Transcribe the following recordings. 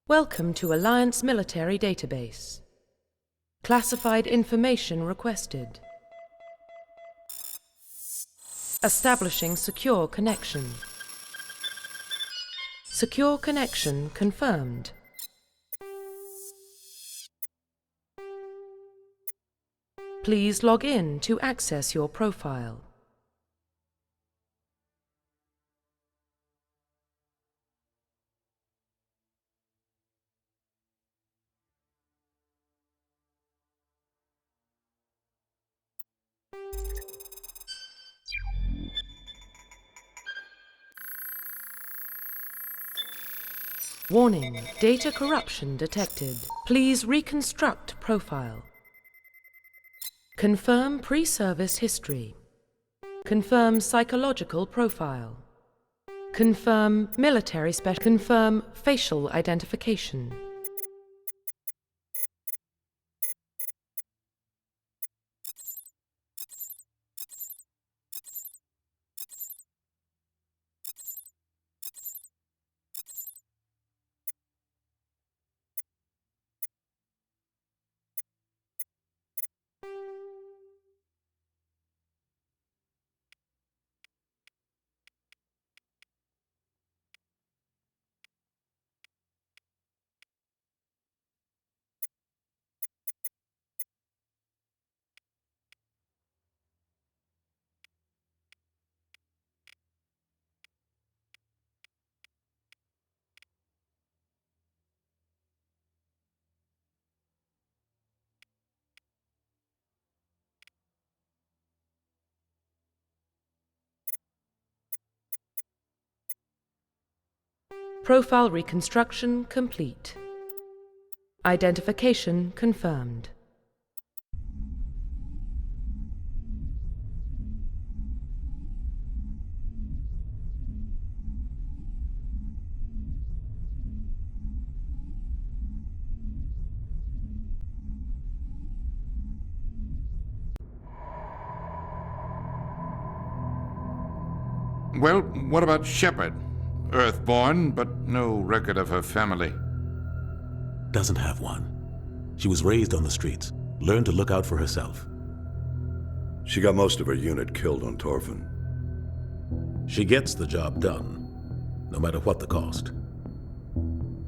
Welcome to Alliance Military Database. Classified information requested. Establishing secure connection. Secure connection confirmed. Please log in to access your profile. Warning, data corruption detected. Please reconstruct profile. Confirm pre-service history. Confirm psychological profile. Confirm military special. Confirm facial identification. Profile reconstruction complete. Identification confirmed. Well, what about Shepard? Earthborn, but no record of her family. Doesn't have one. She was raised on the streets, learned to look out for herself. She got most of her unit killed on Torfin. She gets the job done, no matter what the cost.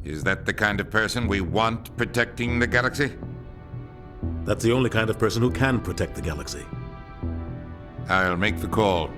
Is that the kind of person we want protecting the galaxy? That's the only kind of person who can protect the galaxy. I'll make the call.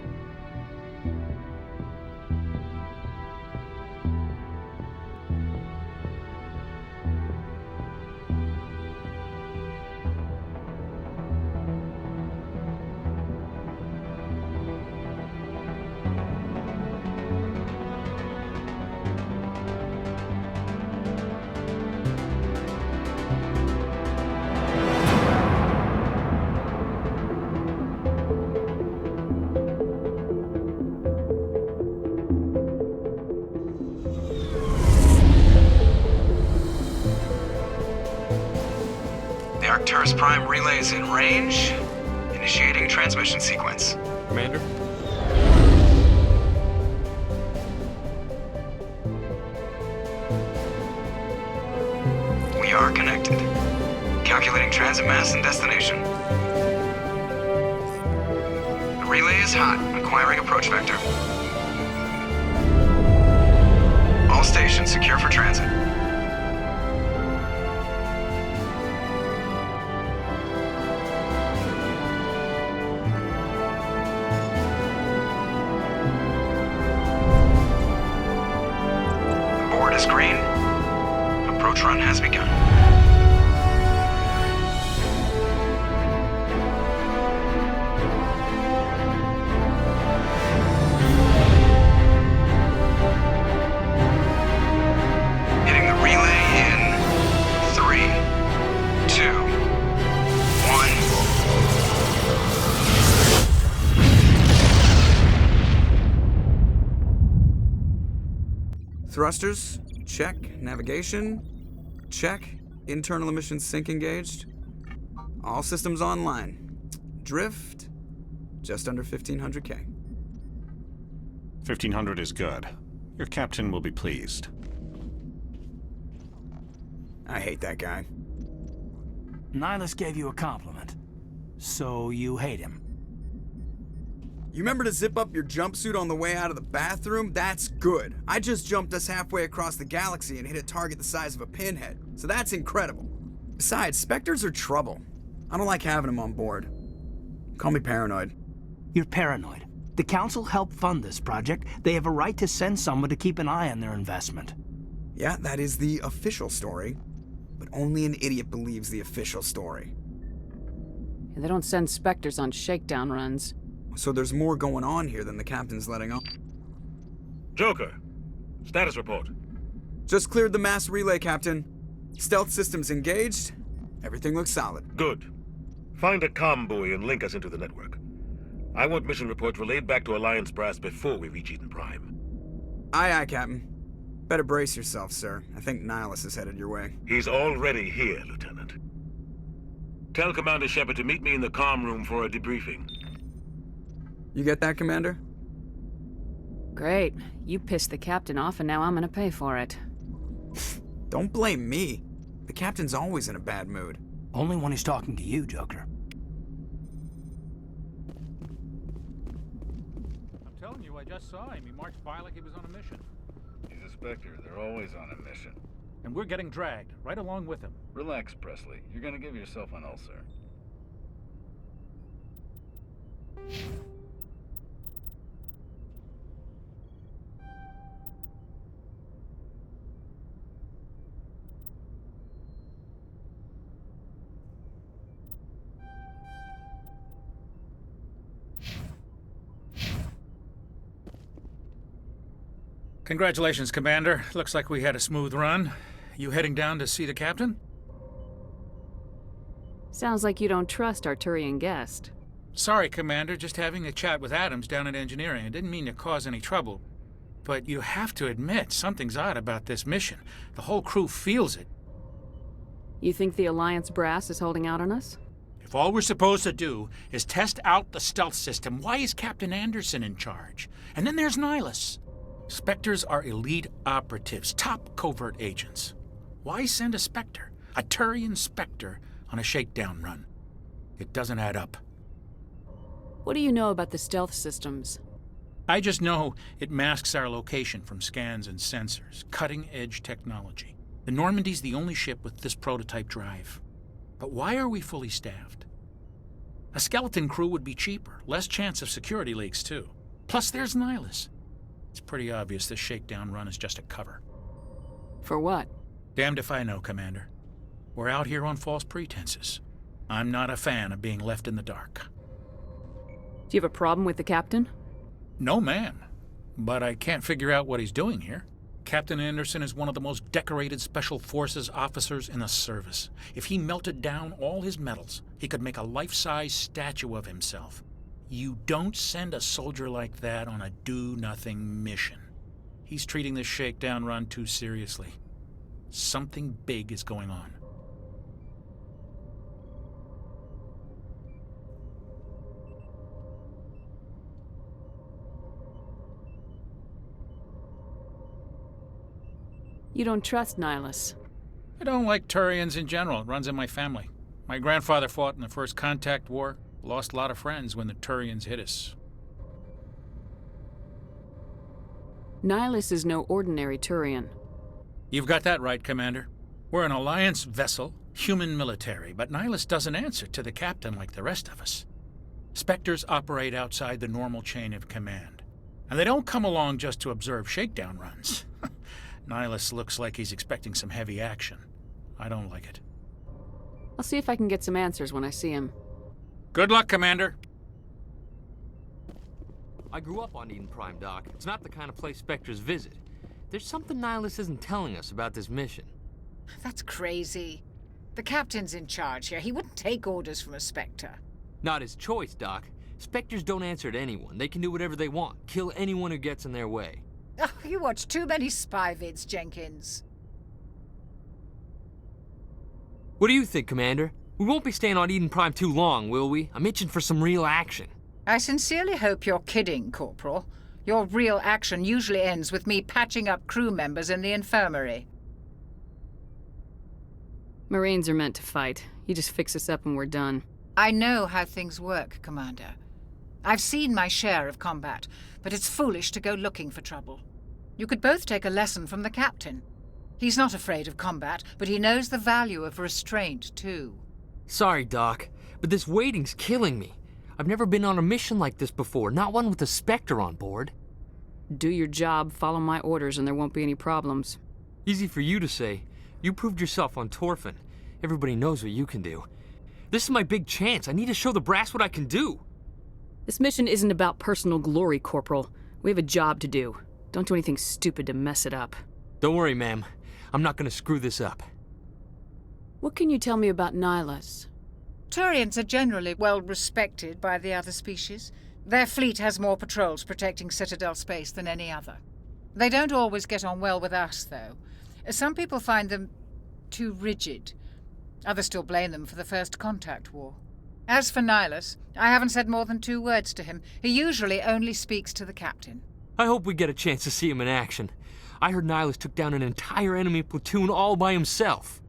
Prime relays in range. Initiating transmission sequence. Commander? We are connected. Calculating transit mass and destination. The relay is hot. Acquiring approach vector. All stations secure for transit. Green. Approach run has begun. Hitting the relay in 3, 2, 1. Thrusters? Check. Navigation? Check. Internal emissions sync engaged. All systems online. Drift? Just under 1,500K. 1,500 is good. Your captain will be pleased. I hate that guy. Nylus gave you a compliment. So you hate him. You remember to zip up your jumpsuit on the way out of the bathroom? That's good. I just jumped us halfway across the galaxy and hit a target the size of a pinhead, so that's incredible. Besides, Spectres are trouble. I don't like having them on board. Call me paranoid. You're paranoid. The Council helped fund this project. They have a right to send someone to keep an eye on their investment. Yeah, that is the official story. But only an idiot believes the official story. They don't send Spectres on shakedown runs. So there's more going on here than the captain's letting on. Joker, status report. Just cleared the mass relay, Captain. Stealth systems engaged. Everything looks solid. Good. Find a comm buoy and link us into the network. I want mission reports relayed back to Alliance brass before we reach Eden Prime. Aye, aye, Captain. Better brace yourself, sir. I think Nylus is headed your way. He's already here, Lieutenant. Tell Commander Shepard to meet me in the comm room for a debriefing. You get that, Commander? Great. You pissed the captain off and now I'm gonna pay for it. Don't blame me. The captain's always in a bad mood. Only when he's talking to you, Joker. I'm telling you, I just saw him. He marched by like he was on a mission. He's a Spectre. They're always on a mission. And we're getting dragged, right along with him. Relax, Presley. You're gonna give yourself an ulcer. Congratulations, Commander. Looks like we had a smooth run. You heading down to see the captain? Sounds like you don't trust our Turian guest. Sorry, Commander. Just having a chat with Adams down at engineering. I didn't mean to cause any trouble. But you have to admit, something's odd about this mission. The whole crew feels it. You think the Alliance brass is holding out on us? If all we're supposed to do is test out the stealth system, why is Captain Anderson in charge? And then there's Nylus. Spectres are elite operatives, top covert agents. Why send a Spectre, a Turian Spectre, on a shakedown run? It doesn't add up. What do you know about the stealth systems? I just know it masks our location from scans and sensors. Cutting-edge technology. The Normandy's the only ship with this prototype drive. But why are we fully staffed? A skeleton crew would be cheaper, less chance of security leaks, too. Plus, there's Nylus. It's pretty obvious this shakedown run is just a cover. For what? Damned if I know, Commander. We're out here on false pretenses. I'm not a fan of being left in the dark. Do you have a problem with the captain? No, ma'am. But I can't figure out what he's doing here. Captain Anderson is one of the most decorated Special Forces officers in the service. If he melted down all his medals, he could make a life-size statue of himself. You don't send a soldier like that on a do-nothing mission. He's treating this shakedown run too seriously. Something big is going on. You don't trust Nylus. I don't like Turians in general. It runs in my family. My grandfather fought in the First Contact War. Lost a lot of friends when the Turians hit us. Nylus is no ordinary Turian. You've got that right, Commander. We're an Alliance vessel, human military, but Nylus doesn't answer to the captain like the rest of us. Spectres operate outside the normal chain of command. And they don't come along just to observe shakedown runs. Nylus looks like he's expecting some heavy action. I don't like it. I'll see if I can get some answers when I see him. Good luck, Commander. I grew up on Eden Prime, Doc. It's not the kind of place Spectres visit. There's something Nylus isn't telling us about this mission. That's crazy. The captain's in charge here. He wouldn't take orders from a Spectre. Not his choice, Doc. Spectres don't answer to anyone. They can do whatever they want. Kill anyone who gets in their way. Oh, you watch too many spy vids, Jenkins. What do you think, Commander? We won't be staying on Eden Prime too long, will we? I'm itching for some real action. I sincerely hope you're kidding, Corporal. Your real action usually ends with me patching up crew members in the infirmary. Marines are meant to fight. You just fix us up and we're done. I know how things work, Commander. I've seen my share of combat, but it's foolish to go looking for trouble. You could both take a lesson from the captain. He's not afraid of combat, but he knows the value of restraint, too. Sorry, Doc, but this waiting's killing me. I've never been on a mission like this before, not one with a Spectre on board. Do your job, follow my orders, and there won't be any problems. Easy for you to say. You proved yourself on Torfin. Everybody knows what you can do. This is my big chance. I need to show the brass what I can do. This mission isn't about personal glory, Corporal. We have a job to do. Don't do anything stupid to mess it up. Don't worry, ma'am. I'm not gonna screw this up. What can you tell me about Nylus? Turians are generally well respected by the other species. Their fleet has more patrols protecting Citadel space than any other. They don't always get on well with us, though. Some people find them too rigid. Others still blame them for the First Contact War. As for Nylus, I haven't said more than 2 words to him. He usually only speaks to the captain. I hope we get a chance to see him in action. I heard Nylus took down an entire enemy platoon all by himself.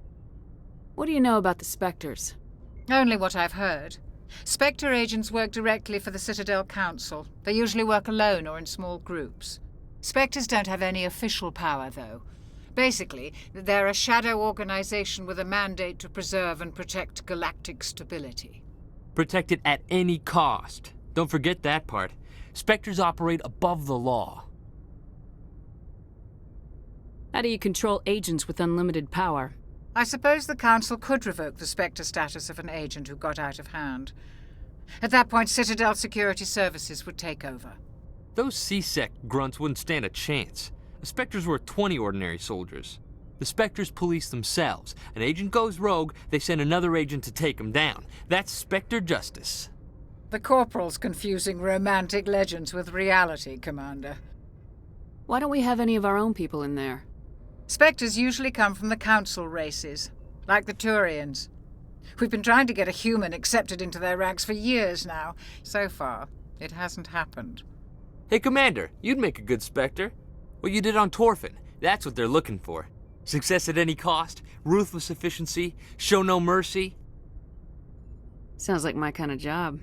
What do you know about the Spectres? Only what I've heard. Spectre agents work directly for the Citadel Council. They usually work alone or in small groups. Spectres don't have any official power, though. Basically, they're a shadow organization with a mandate to preserve and protect galactic stability. Protect it at any cost. Don't forget that part. Spectres operate above the law. How do you control agents with unlimited power? I suppose the Council could revoke the Spectre status of an agent who got out of hand. At that point, Citadel Security Services would take over. Those C-Sec grunts wouldn't stand a chance. The Spectres were 20 ordinary soldiers. The Spectres police themselves. An agent goes rogue, they send another agent to take him down. That's Spectre justice. The Corporal's confusing romantic legends with reality, Commander. Why don't we have any of our own people in there? Spectres usually come from the Council races, like the Turians. We've been trying to get a human accepted into their ranks for years now. So far, it hasn't happened. Hey, Commander, you'd make a good Spectre. What you did on Torfin, that's what they're looking for. Success at any cost, ruthless efficiency, show no mercy. Sounds like my kind of job.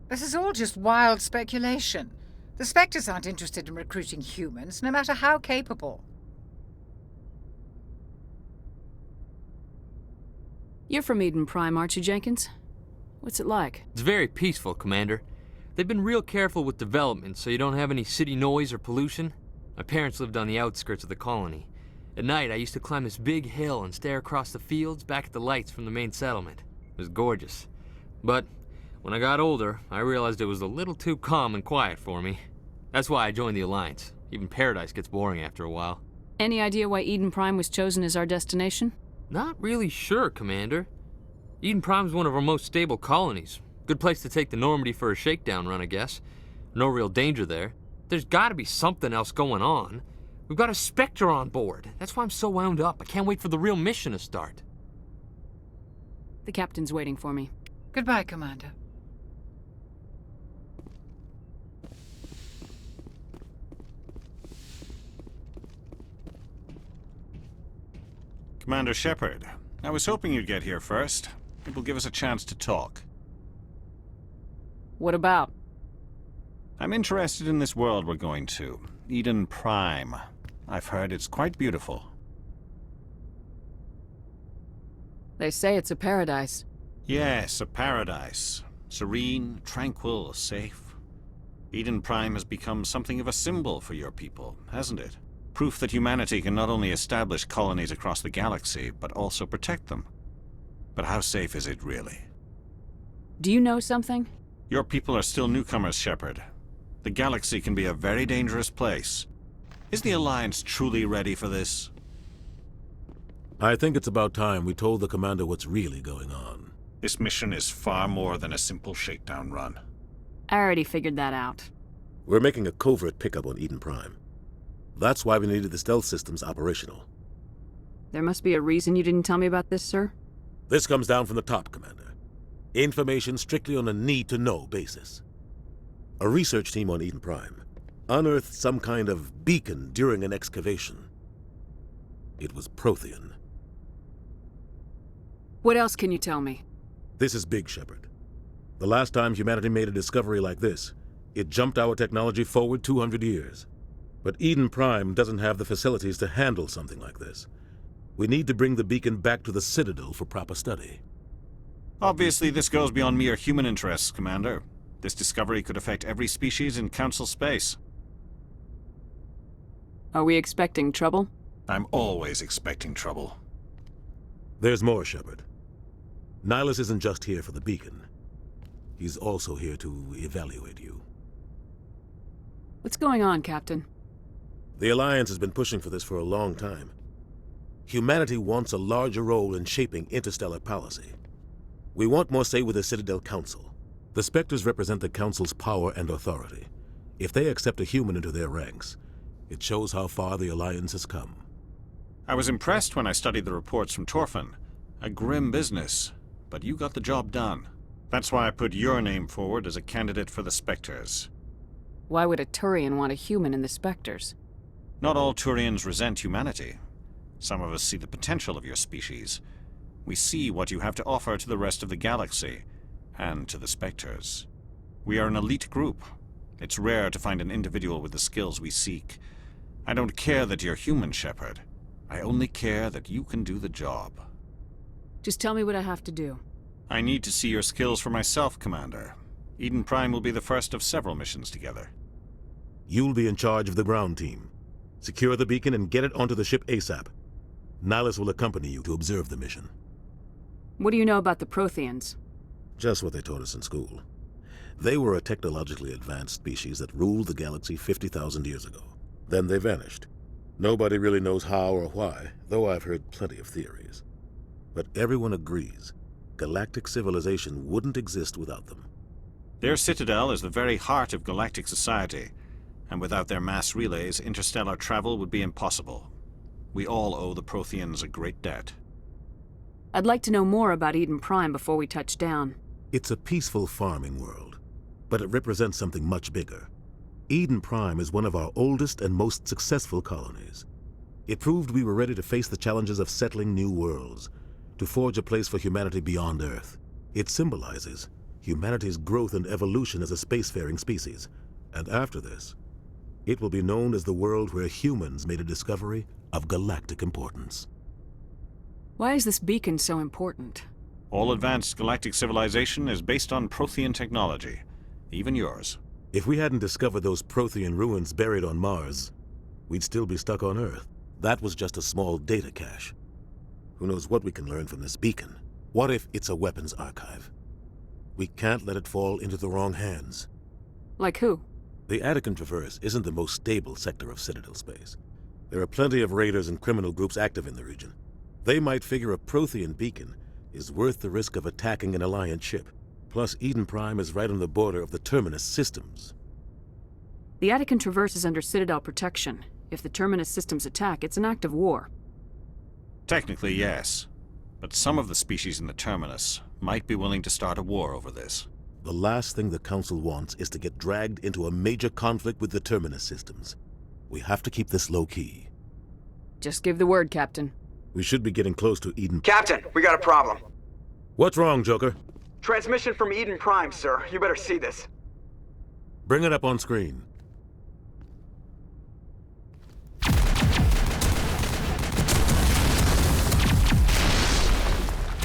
This is all just wild speculation. The Spectres aren't interested in recruiting humans, no matter how capable. You're from Eden Prime, aren't you, Jenkins? What's it like? It's very peaceful, Commander. They've been real careful with development, so you don't have any city noise or pollution. My parents lived on the outskirts of the colony. At night, I used to climb this big hill and stare across the fields back at the lights from the main settlement. It was gorgeous. But when I got older, I realized it was a little too calm and quiet for me. That's why I joined the Alliance. Even Paradise gets boring after a while. Any idea why Eden Prime was chosen as our destination? Not really sure, Commander. Eden Prime's one of our most stable colonies. Good place to take the Normandy for a shakedown run, I guess. No real danger there. There's gotta be something else going on. We've got a Spectre on board. That's why I'm so wound up. I can't wait for the real mission to start. The captain's waiting for me. Goodbye, Commander. Commander Shepard, I was hoping you'd get here first. It will give us a chance to talk. What about? I'm interested in this world we're going to, Eden Prime. I've heard it's quite beautiful. They say it's a paradise. Yes, a paradise. Serene, tranquil, safe. Eden Prime has become something of a symbol for your people, hasn't it? Proof that humanity can not only establish colonies across the galaxy, but also protect them. But how safe is it really? Do you know something? Your people are still newcomers, Shepard. The galaxy can be a very dangerous place. Is the Alliance truly ready for this? I think it's about time we told the Commander what's really going on. This mission is far more than a simple shakedown run. I already figured that out. We're making a covert pickup on Eden Prime. That's why we needed the stealth systems operational. There must be a reason you didn't tell me about this, sir? This comes down from the top, Commander. Information strictly on a need-to-know basis. A research team on Eden Prime unearthed some kind of beacon during an excavation. It was Prothean. What else can you tell me? This is big, Shepard. The last time humanity made a discovery like this, it jumped our technology forward 200 years. But Eden Prime doesn't have the facilities to handle something like this. We need to bring the beacon back to the Citadel for proper study. Obviously, this goes beyond mere human interests, Commander. This discovery could affect every species in Council space. Are we expecting trouble? I'm always expecting trouble. There's more, Shepard. Nylus isn't just here for the beacon. He's also here to evaluate you. What's going on, Captain? The Alliance has been pushing for this for a long time. Humanity wants a larger role in shaping interstellar policy. We want more say with the Citadel Council. The Spectres represent the Council's power and authority. If they accept a human into their ranks, it shows how far the Alliance has come. I was impressed when I studied the reports from Torfin. A grim business, but you got the job done. That's why I put your name forward as a candidate for the Spectres. Why would a Turian want a human in the Spectres? Not all Turians resent humanity. Some of us see the potential of your species. We see what you have to offer to the rest of the galaxy, and to the Spectres. We are an elite group. It's rare to find an individual with the skills we seek. I don't care that you're human, Shepard. I only care that you can do the job. Just tell me what I have to do. I need to see your skills for myself, Commander. Eden Prime will be the first of several missions together. You'll be in charge of the ground team. Secure the beacon and get it onto the ship ASAP. Nylus will accompany you to observe the mission. What do you know about the Protheans? Just what they taught us in school. They were a technologically advanced species that ruled the galaxy 50,000 years ago. Then they vanished. Nobody really knows how or why, though I've heard plenty of theories. But everyone agrees, galactic civilization wouldn't exist without them. Their citadel is the very heart of galactic society, and without their mass relays, interstellar travel would be impossible. We all owe the Protheans a great debt. I'd like to know more about Eden Prime before we touch down. It's a peaceful farming world, but it represents something much bigger. Eden Prime is one of our oldest and most successful colonies. It proved we were ready to face the challenges of settling new worlds, to forge a place for humanity beyond Earth. It symbolizes humanity's growth and evolution as a spacefaring species. And after this, it will be known as the world where humans made a discovery of galactic importance. Why is this beacon so important? All advanced galactic civilization is based on Prothean technology, even yours. If we hadn't discovered those Prothean ruins buried on Mars, we'd still be stuck on Earth. That was just a small data cache. Who knows what we can learn from this beacon? What if it's a weapons archive? We can't let it fall into the wrong hands. Like who? The Attican Traverse isn't the most stable sector of Citadel space. There are plenty of raiders and criminal groups active in the region. They might figure a Prothean beacon is worth the risk of attacking an Alliance ship. Plus, Eden Prime is right on the border of the Terminus systems. The Attican Traverse is under Citadel protection. If the Terminus systems attack, it's an act of war. Technically, yes. But some of the species in the Terminus might be willing to start a war over this. The last thing the Council wants is to get dragged into a major conflict with the Terminus systems. We have to keep this low-key. Just give the word, Captain. We should be getting close to Eden. Captain, we got a problem. What's wrong, Joker? Transmission from Eden Prime, sir. You better see this. Bring it up on screen.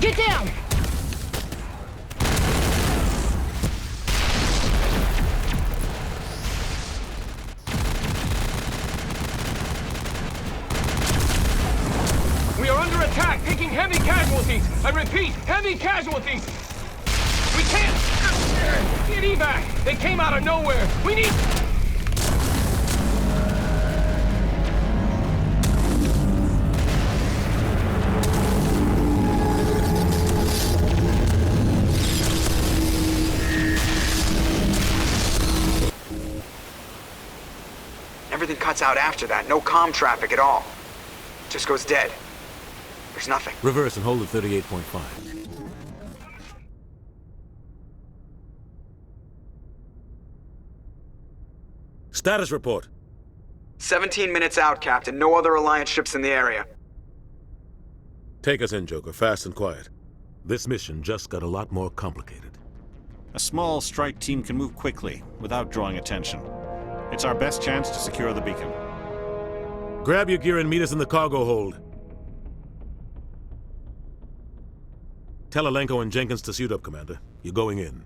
Get down! We are under attack, taking heavy casualties. I repeat, heavy casualties. We can't get evac. They came out of nowhere. We need... Everything cuts out after that. No comm traffic at all. Just goes dead. There's nothing. Reverse and hold at 38.5. Status report. 17 minutes out, Captain. No other Alliance ships in the area. Take us in, Joker. Fast and quiet. This mission just got a lot more complicated. A small strike team can move quickly, without drawing attention. It's our best chance to secure the beacon. Grab your gear and meet us in the cargo hold. Tell Alenko and Jenkins to suit up, Commander. You're going in.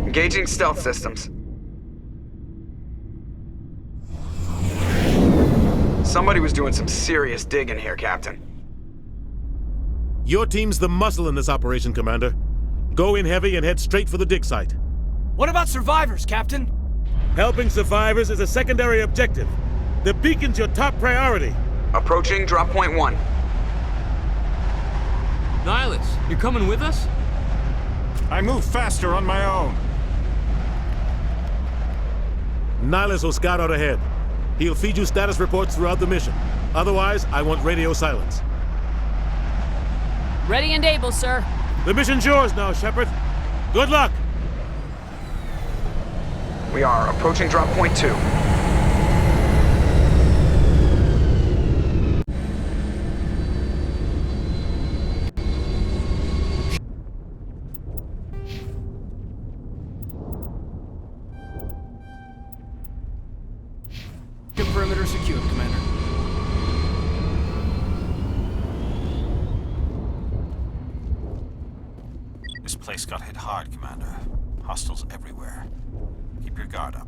Engaging stealth systems. Somebody was doing some serious digging here, Captain. Your team's the muscle in this operation, Commander. Go in heavy and head straight for the dig site. What about survivors, Captain? Helping survivors is a secondary objective. The beacon's your top priority. Approaching drop point 1. Nylus, you're coming with us? I move faster on my own. Nylus will scout out ahead. He'll feed you status reports throughout the mission. Otherwise, I want radio silence. Ready and able, sir. The mission's yours now, Shepard. Good luck! We are approaching drop point 2. Perimeter secured, Commander. This place got hit hard, Commander. Hostiles everywhere. Keep your guard up.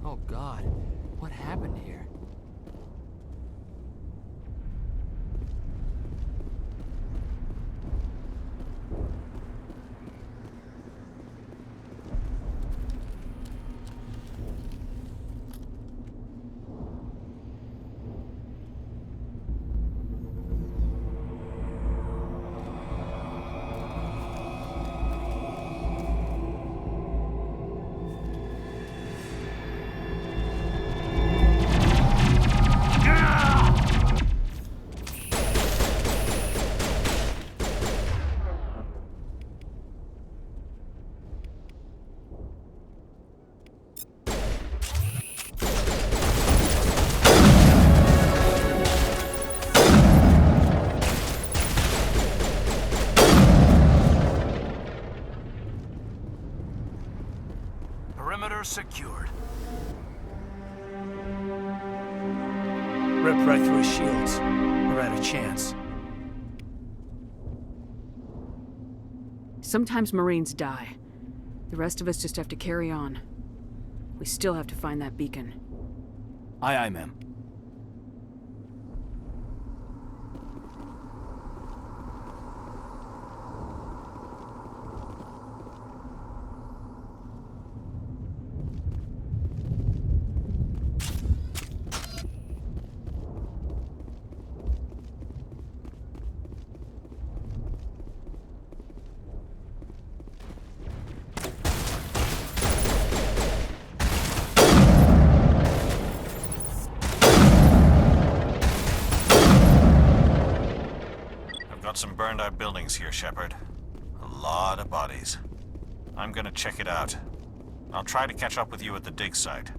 Oh God, what happened here? Perimeter secured. Rip right through his shields. We're at a chance. Sometimes Marines die. The rest of us just have to carry on. We still have to find that beacon. Aye, aye, ma'am. Some burned-out buildings here, Shepard. A lot of bodies. I'm gonna check it out. I'll try to catch up with you at the dig site.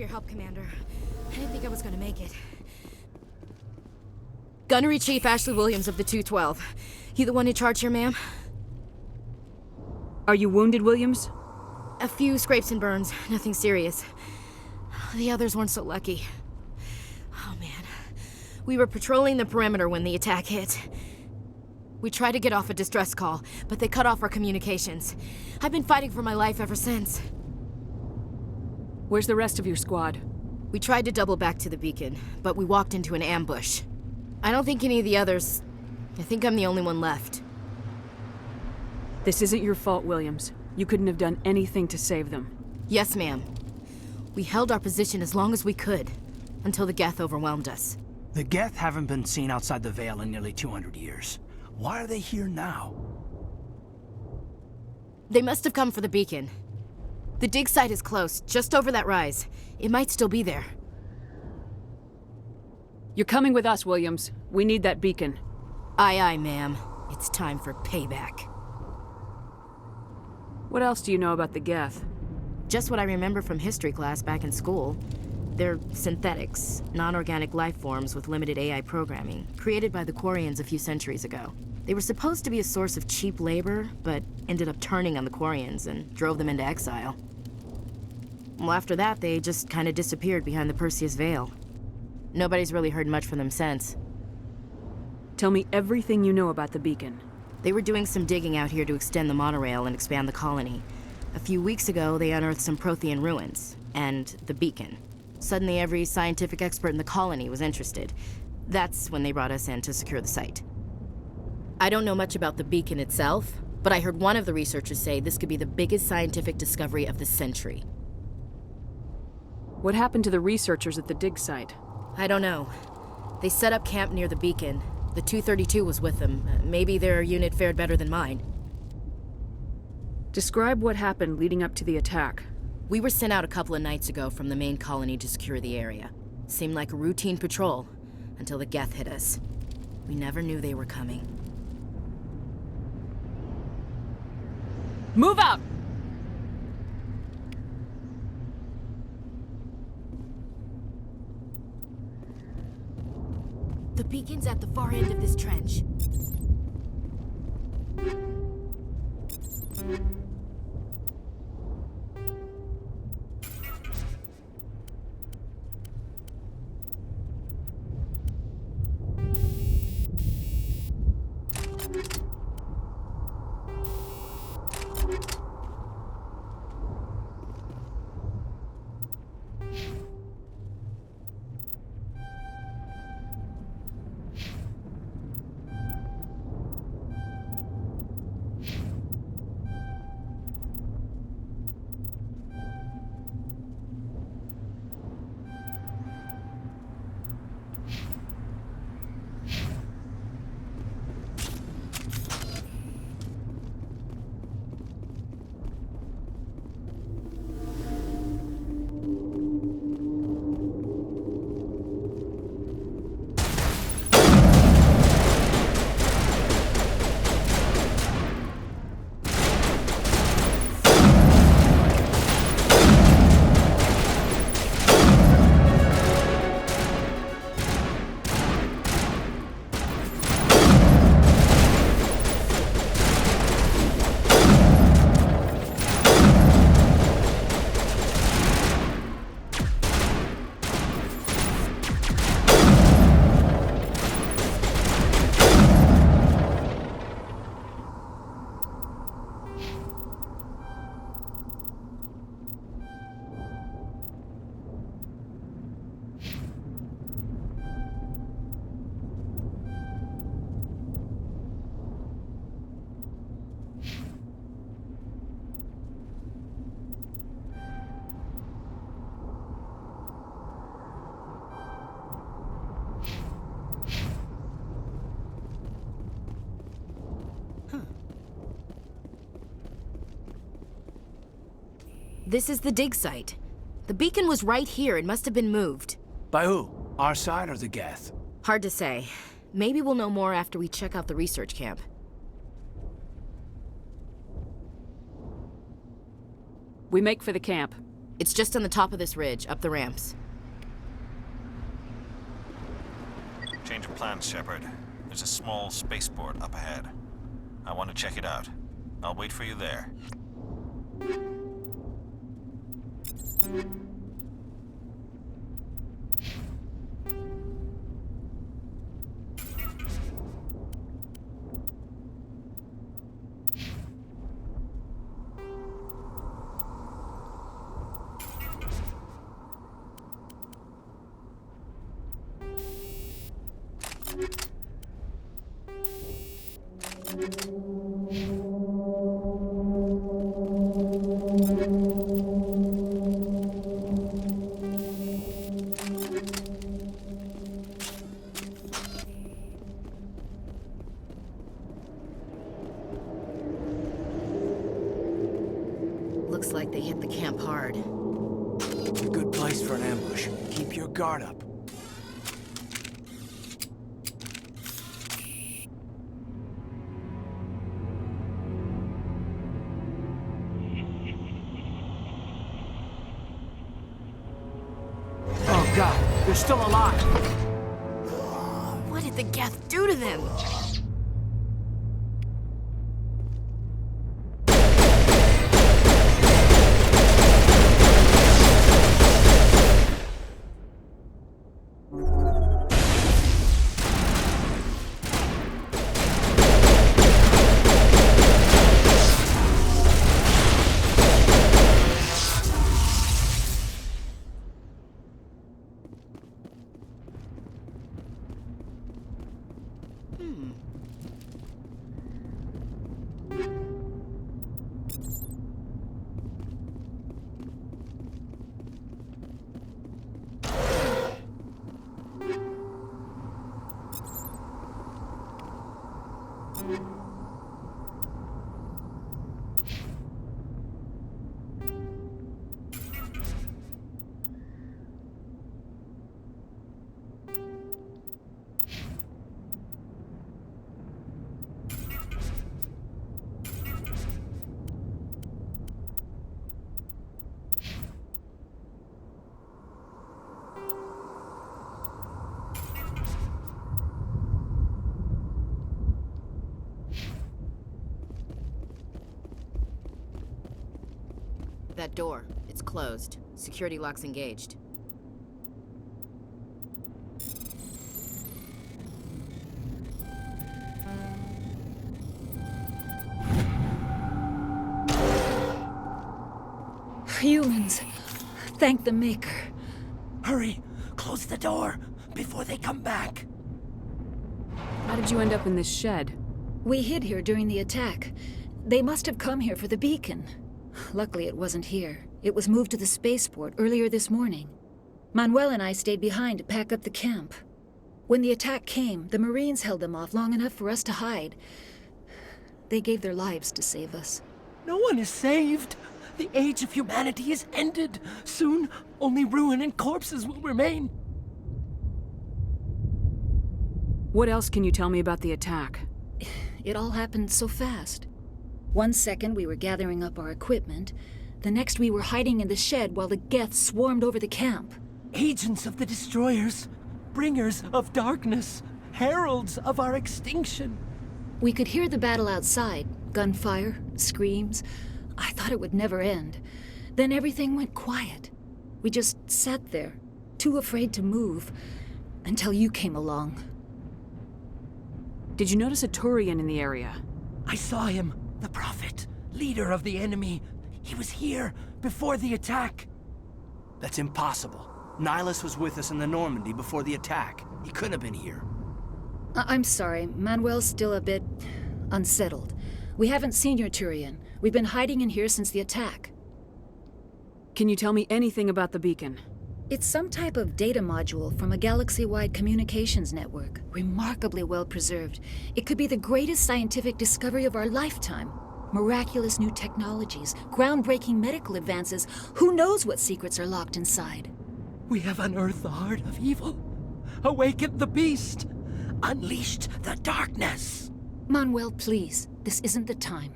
your help, Commander. I didn't think I was gonna make it. Gunnery Chief Ashley Williams of the 212. You the one in charge here, ma'am? Are you wounded, Williams? A few scrapes and burns, nothing serious. The others weren't so lucky. Oh man. We were patrolling the perimeter when the attack hit. We tried to get off a distress call, but they cut off our communications. I've been fighting for my life ever since. Where's the rest of your squad? We tried to double back to the beacon, but we walked into an ambush. I don't think any of the others... I think I'm the only one left. This isn't your fault, Williams. You couldn't have done anything to save them. Yes, ma'am. We held our position as long as we could, until the Geth overwhelmed us. The Geth haven't been seen outside the Veil in nearly 200 years. Why are they here now? They must have come for the beacon. The dig site is close, just over that rise. It might still be there. You're coming with us, Williams. We need that beacon. Aye, aye, ma'am. It's time for payback. What else do you know about the Geth? Just what I remember from history class back in school. They're synthetics, non-organic life forms with limited AI programming, created by the Quarians a few centuries ago. They were supposed to be a source of cheap labor, but ended up turning on the Quarians and drove them into exile. Well, after that, they just kind of disappeared behind the Perseus Veil. Nobody's really heard much from them since. Tell me everything you know about the beacon. They were doing some digging out here to extend the monorail and expand the colony. A few weeks ago, they unearthed some Prothean ruins, and the beacon. Suddenly, every scientific expert in the colony was interested. That's when they brought us in to secure the site. I don't know much about the beacon itself, but I heard one of the researchers say this could be the biggest scientific discovery of the century. What happened to the researchers at the dig site? I don't know. They set up camp near the beacon. The 232 was with them. Maybe their unit fared better than mine. Describe what happened leading up to the attack. We were sent out a couple of nights ago from the main colony to secure the area. Seemed like a routine patrol, until the Geth hit us. We never knew they were coming. Move out! The beacon's at the far end of this trench. This is the dig site. The beacon was right here. It must have been moved. By who? Our side or the Geth? Hard to say. Maybe we'll know more after we check out the research camp. We make for the camp. It's just on the top of this ridge, up the ramps. Change of plans, Shepard. There's a small spaceport up ahead. I want to check it out. I'll wait for you there. Looks like they hit the camp hard. A good place for an ambush. Keep your guard up. Oh God, they're still alive! What did the Geth do to them? That door, it's closed. Security lock's engaged. Humans, thank the Maker. Hurry! Close the door before they come back. How did you end up in this shed? We hid here during the attack. They must have come here for the beacon. Luckily, it wasn't here. It was moved to the spaceport earlier this morning. Manuel and I stayed behind to pack up the camp. When the attack came, the Marines held them off long enough for us to hide. They gave their lives to save us. No one is saved. The age of humanity is ended. Soon, only ruin and corpses will remain. What else can you tell me about the attack? It all happened so fast. 1 second we were gathering up our equipment. The next we were hiding in the shed while the Geth swarmed over the camp. Agents of the destroyers, bringers of darkness, heralds of our extinction. We could hear the battle outside. Gunfire, screams. I thought it would never end. Then everything went quiet. We just sat there, too afraid to move, until you came along. Did you notice a Turian in the area? I saw him. The Prophet, leader of the enemy. He was here before the attack. That's impossible. Nylus was with us in the Normandy before the attack. He couldn't have been here. I'm sorry. Manuel's still a bit unsettled. We haven't seen your Turian. We've been hiding in here since the attack. Can you tell me anything about the beacon? It's some type of data module from a galaxy-wide communications network. Remarkably well preserved. It could be the greatest scientific discovery of our lifetime. Miraculous new technologies, groundbreaking medical advances. Who knows what secrets are locked inside? We have unearthed the heart of evil, awakened the beast, unleashed the darkness. Manuel, please. This isn't the time.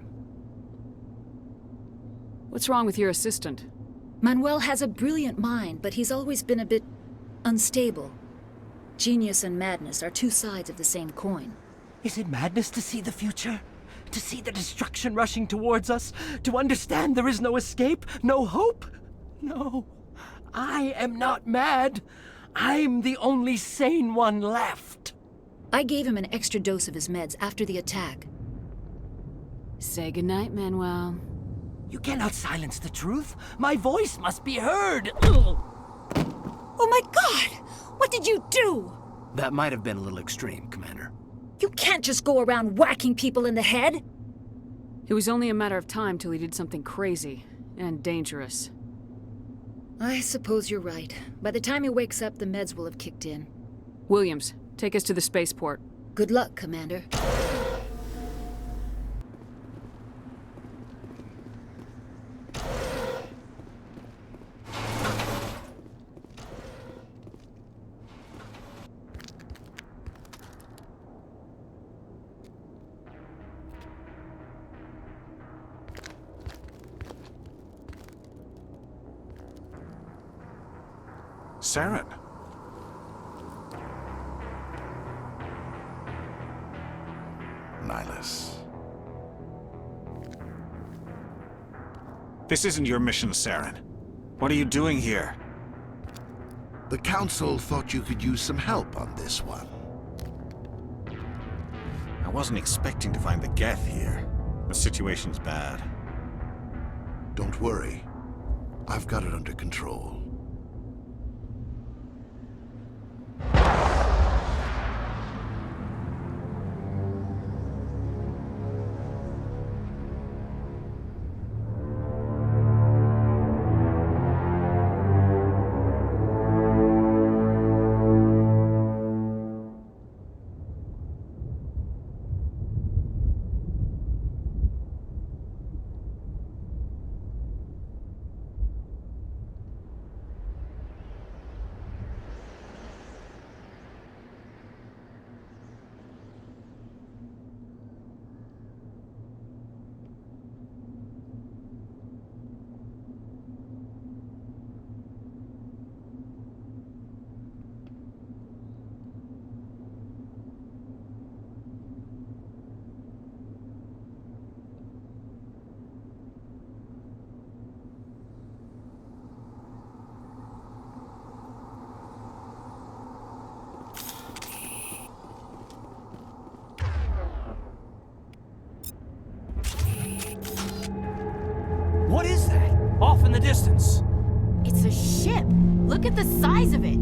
What's wrong with your assistant? Manuel has a brilliant mind, but he's always been a bit unstable. Genius and madness are two sides of the same coin. Is it madness to see the future? To see the destruction rushing towards us? To understand there is no escape? No hope? No. I am not mad. I'm the only sane one left. I gave him an extra dose of his meds after the attack. Say goodnight, Manuel. You cannot silence the truth. My voice must be heard. Oh my God! What did you do? That might have been a little extreme, Commander. You can't just go around whacking people in the head. It was only a matter of time till he did something crazy and dangerous. I suppose you're right. By the time he wakes up, the meds will have kicked in. Williams, take us to the spaceport. Good luck, Commander. Saren. Nylus. This isn't your mission, Saren. What are you doing here? The Council thought you could use some help on this one. I wasn't expecting to find the Geth here. The situation's bad. Don't worry. I've got it under control. What is that? Off in the distance. It's a ship. Look at the size of it.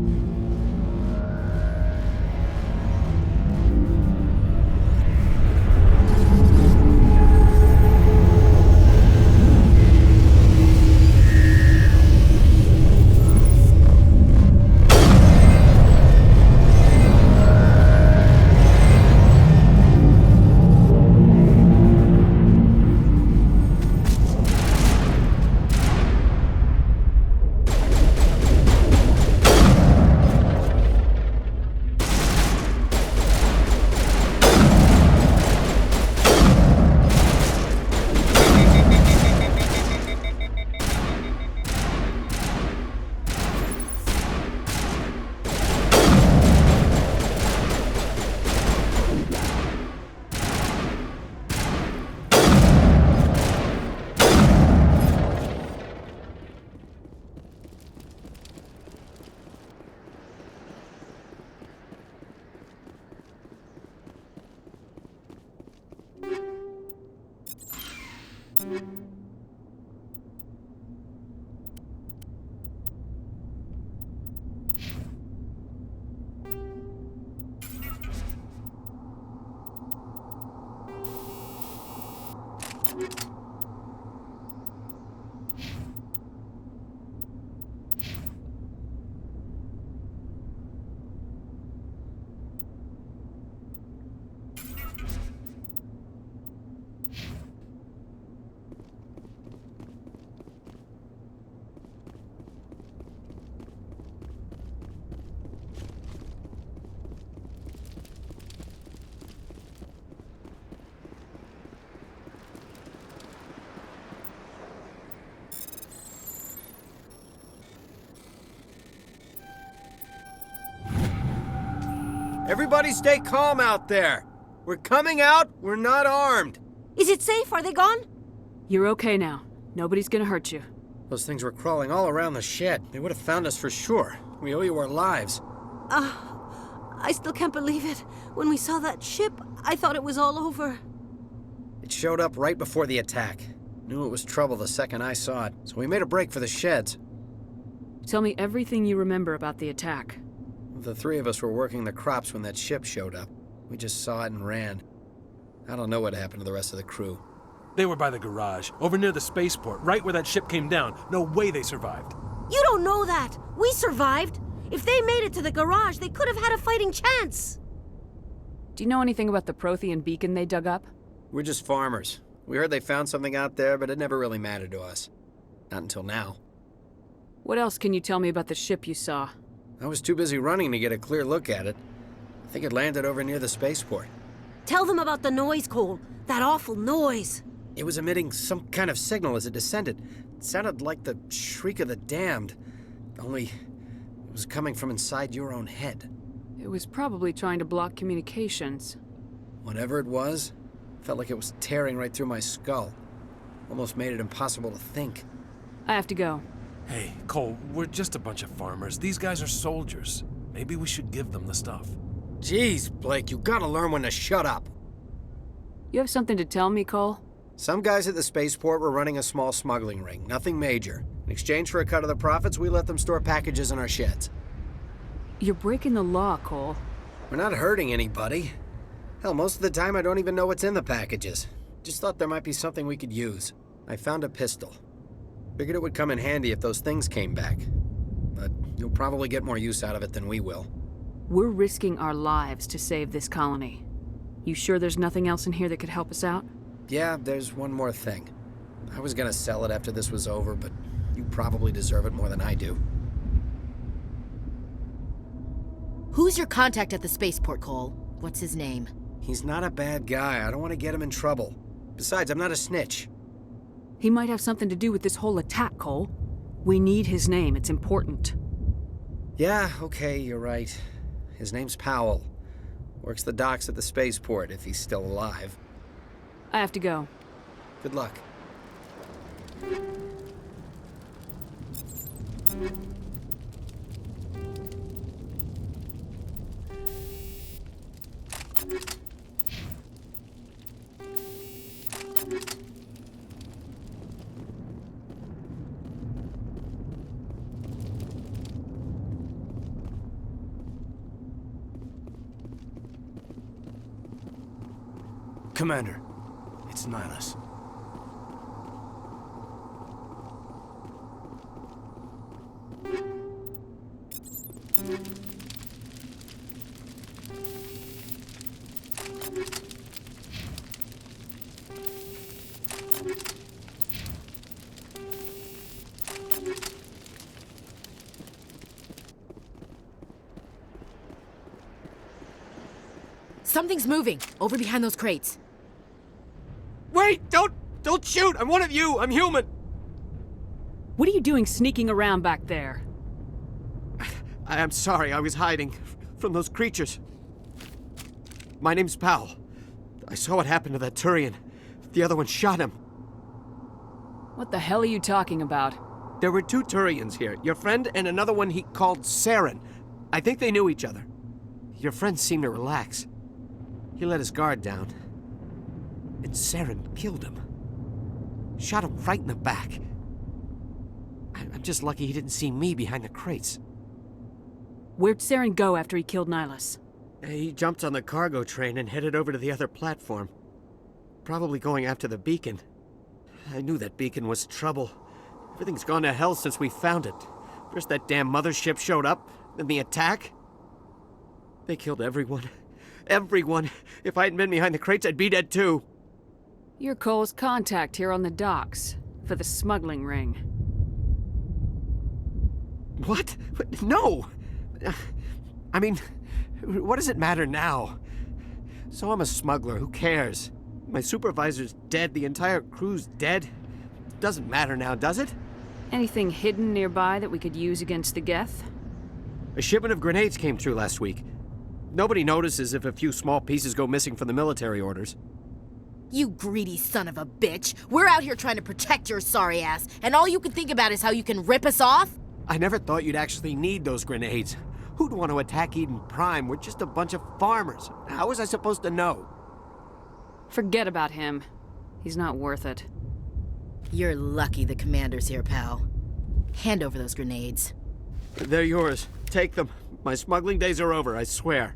Everybody stay calm out there. We're coming out, we're not armed. Is it safe? Are they gone? You're okay now. Nobody's gonna hurt you. Those things were crawling all around the shed. They would have found us for sure. We owe you our lives. I still can't believe it. When we saw that ship, I thought it was all over. It showed up right before the attack. Knew it was trouble the second I saw it, so we made a break for the sheds. Tell me everything you remember about the attack. The three of us were working the crops when that ship showed up. We just saw it and ran. I don't know what happened to the rest of the crew. They were by the garage, over near the spaceport, right where that ship came down. No way they survived. You don't know that. We survived. If they made it to the garage, they could have had a fighting chance. Do you know anything about the Prothean beacon they dug up? We're just farmers. We heard they found something out there, but it never really mattered to us. Not until now. What else can you tell me about the ship you saw? I was too busy running to get a clear look at it. I think it landed over near the spaceport. Tell them about the noise, Cole. That awful noise. It was emitting some kind of signal as it descended. It sounded like the shriek of the damned. Only it was coming from inside your own head. It was probably trying to block communications. Whatever it was, felt like it was tearing right through my skull. Almost made it impossible to think. I have to go. Hey, Cole, we're just a bunch of farmers. These guys are soldiers. Maybe we should give them the stuff. Jeez, Blake, you gotta learn when to shut up. You have something to tell me, Cole? Some guys at the spaceport were running a small smuggling ring, nothing major. In exchange for a cut of the profits, we let them store packages in our sheds. You're breaking the law, Cole. We're not hurting anybody. Hell, most of the time I don't even know what's in the packages. Just thought there might be something we could use. I found a pistol. Figured it would come in handy if those things came back. But you'll probably get more use out of it than we will. We're risking our lives to save this colony. You sure there's nothing else in here that could help us out? Yeah, there's one more thing. I was gonna sell it after this was over, but you probably deserve it more than I do. Who's your contact at the spaceport, Cole? What's his name? He's not a bad guy. I don't want to get him in trouble. Besides, I'm not a snitch. He might have something to do with this whole attack, Cole. We need his name. It's important. Yeah, okay, you're right. His name's Powell. Works the docks at the spaceport, if he's still alive. I have to go. Good luck. Commander, it's Nylus. Something's moving, over behind those crates. Wait! Don't shoot! I'm one of you! I'm human! What are you doing sneaking around back there? I'm sorry, I was hiding from those creatures. My name's Powell. I saw what happened to that Turian. The other one shot him. What the hell are you talking about? There were two Turians here. Your friend and another one he called Saren. I think they knew each other. Your friend seemed to relax. He let his guard down. And Saren killed him. Shot him right in the back. I'm just lucky he didn't see me behind the crates. Where'd Saren go after he killed Nylus? He jumped on the cargo train and headed over to the other platform. Probably going after the beacon. I knew that beacon was trouble. Everything's gone to hell since we found it. First that damn mothership showed up, then the attack. They killed everyone. Everyone. If I hadn't been behind the crates, I'd be dead too. You're Cole's contact here on the docks, for the smuggling ring. What? No! I mean, what does it matter now? So I'm a smuggler, who cares? My supervisor's dead, the entire crew's dead. Doesn't matter now, does it? Anything hidden nearby that we could use against the Geth? A shipment of grenades came through last week. Nobody notices if a few small pieces go missing from the military orders. You greedy son of a bitch. We're out here trying to protect your sorry ass, and all you can think about is how you can rip us off? I never thought you'd actually need those grenades. Who'd want to attack Eden Prime? We're just a bunch of farmers. How was I supposed to know? Forget about him. He's not worth it. You're lucky the commander's here, pal. Hand over those grenades. They're yours. Take them. My smuggling days are over, I swear.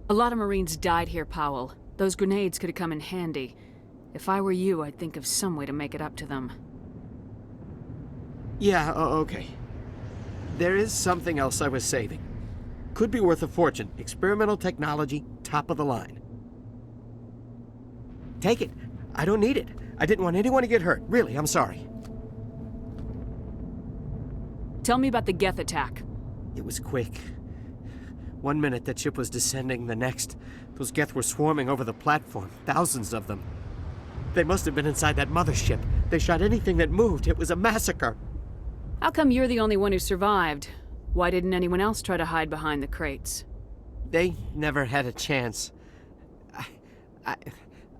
A lot of Marines died here, Powell. Those grenades could have come in handy. If I were you, I'd think of some way to make it up to them. Yeah, okay. There is something else I was saving. Could be worth a fortune. Experimental technology, top of the line. Take it. I don't need it. I didn't want anyone to get hurt. Really, I'm sorry. Tell me about the Geth attack. It was quick. 1 minute that ship was descending, the next, those Geth were swarming over the platform. Thousands of them. They must have been inside that mothership. They shot anything that moved. It was a massacre. How come you're the only one who survived? Why didn't anyone else try to hide behind the crates? They never had a chance.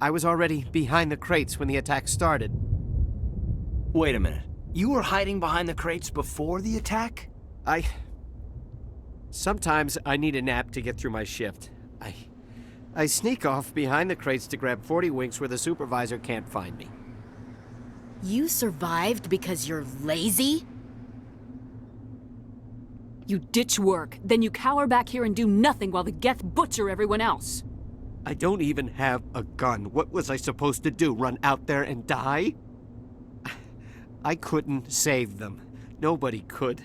I was already behind the crates when the attack started. Wait a minute. You were hiding behind the crates before the attack? Sometimes I need a nap to get through my shift. I sneak off behind the crates to grab 40 winks where the supervisor can't find me. You survived because you're lazy? You ditch work, then you cower back here and do nothing while the Geth butcher everyone else. I don't even have a gun. What was I supposed to do, run out there and die? I couldn't save them. Nobody could.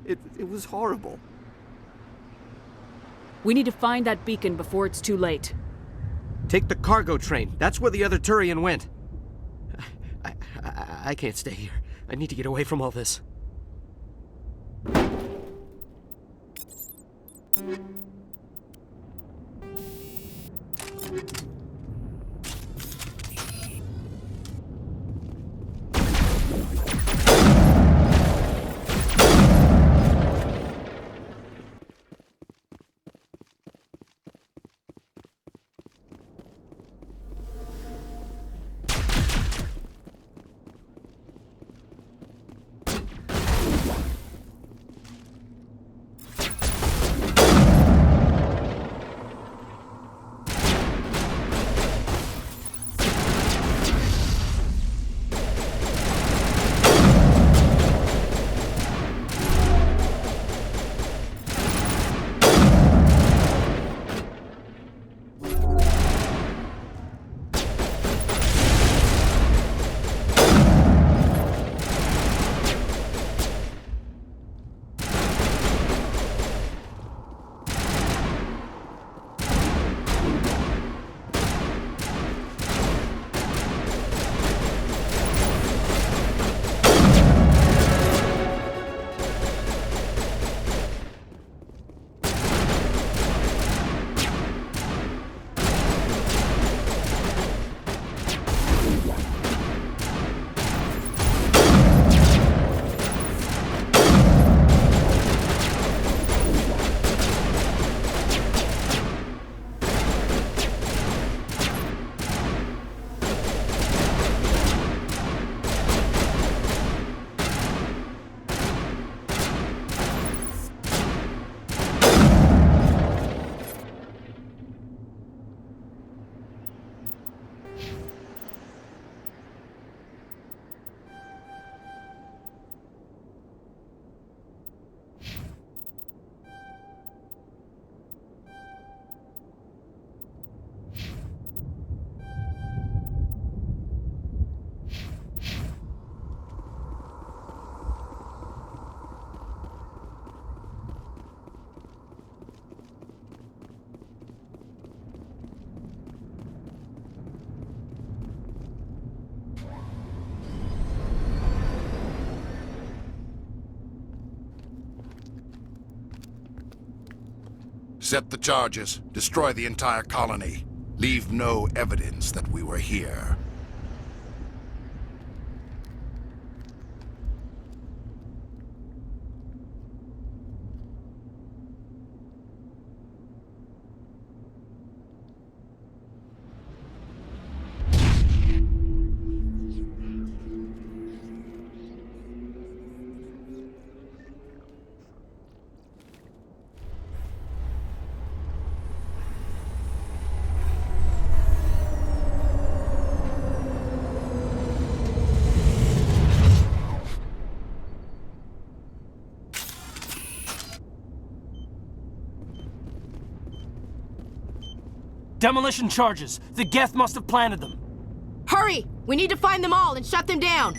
It was horrible. We need to find that beacon before it's too late. Take the cargo train. That's where the other Turian went. I can't stay here. I need to get away from all this. Set the charges. Destroy the entire colony. Leave no evidence that we were here. Demolition charges. The Geth must have planted them. Hurry! We need to find them all and shut them down.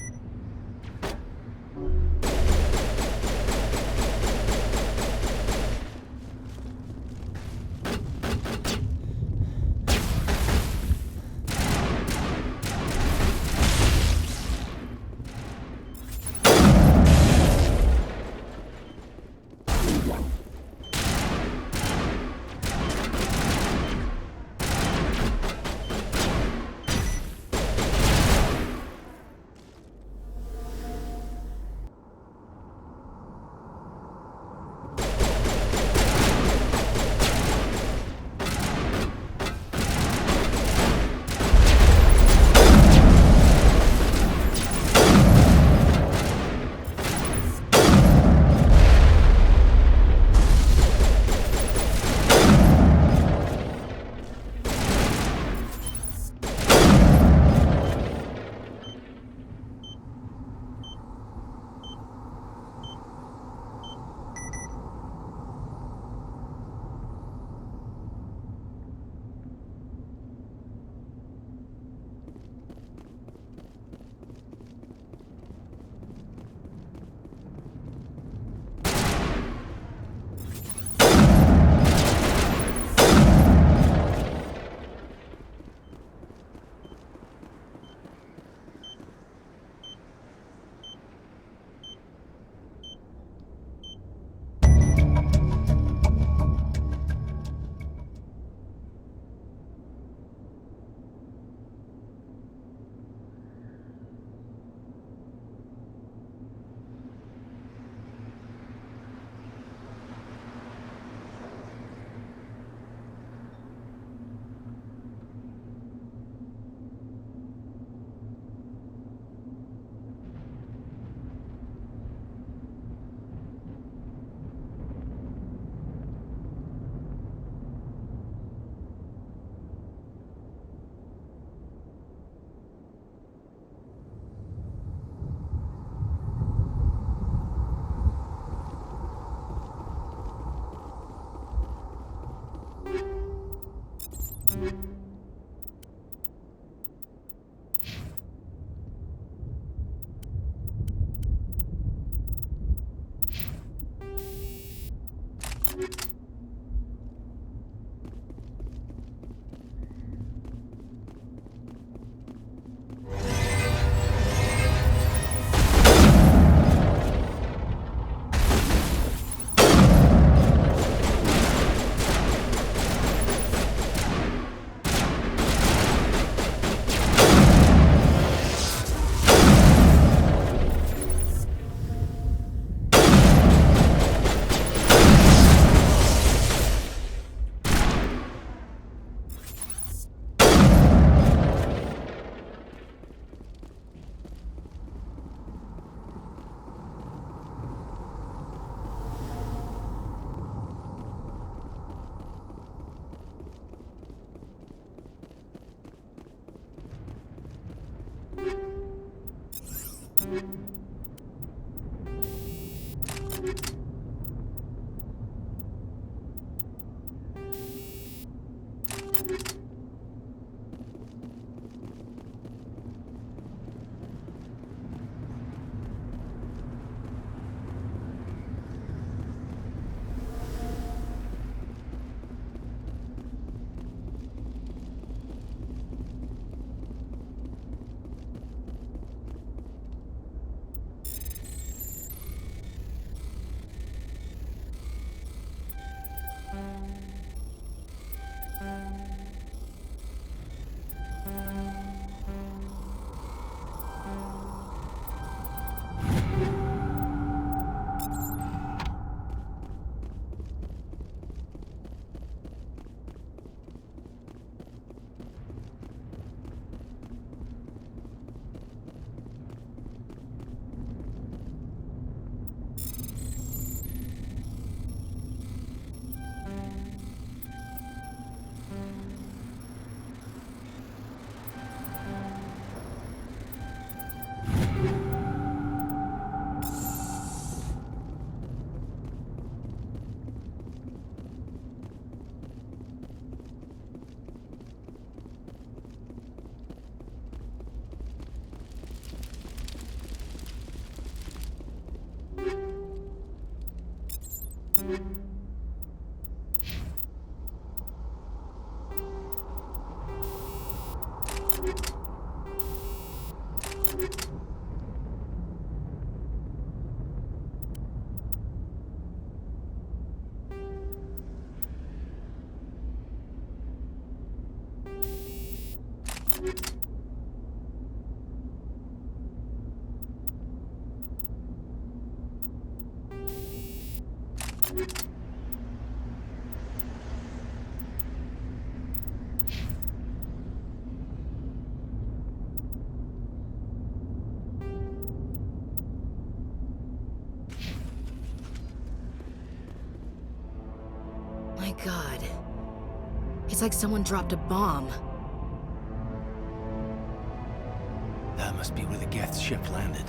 My God. It's like someone dropped a bomb. That must be where the Geth ship landed.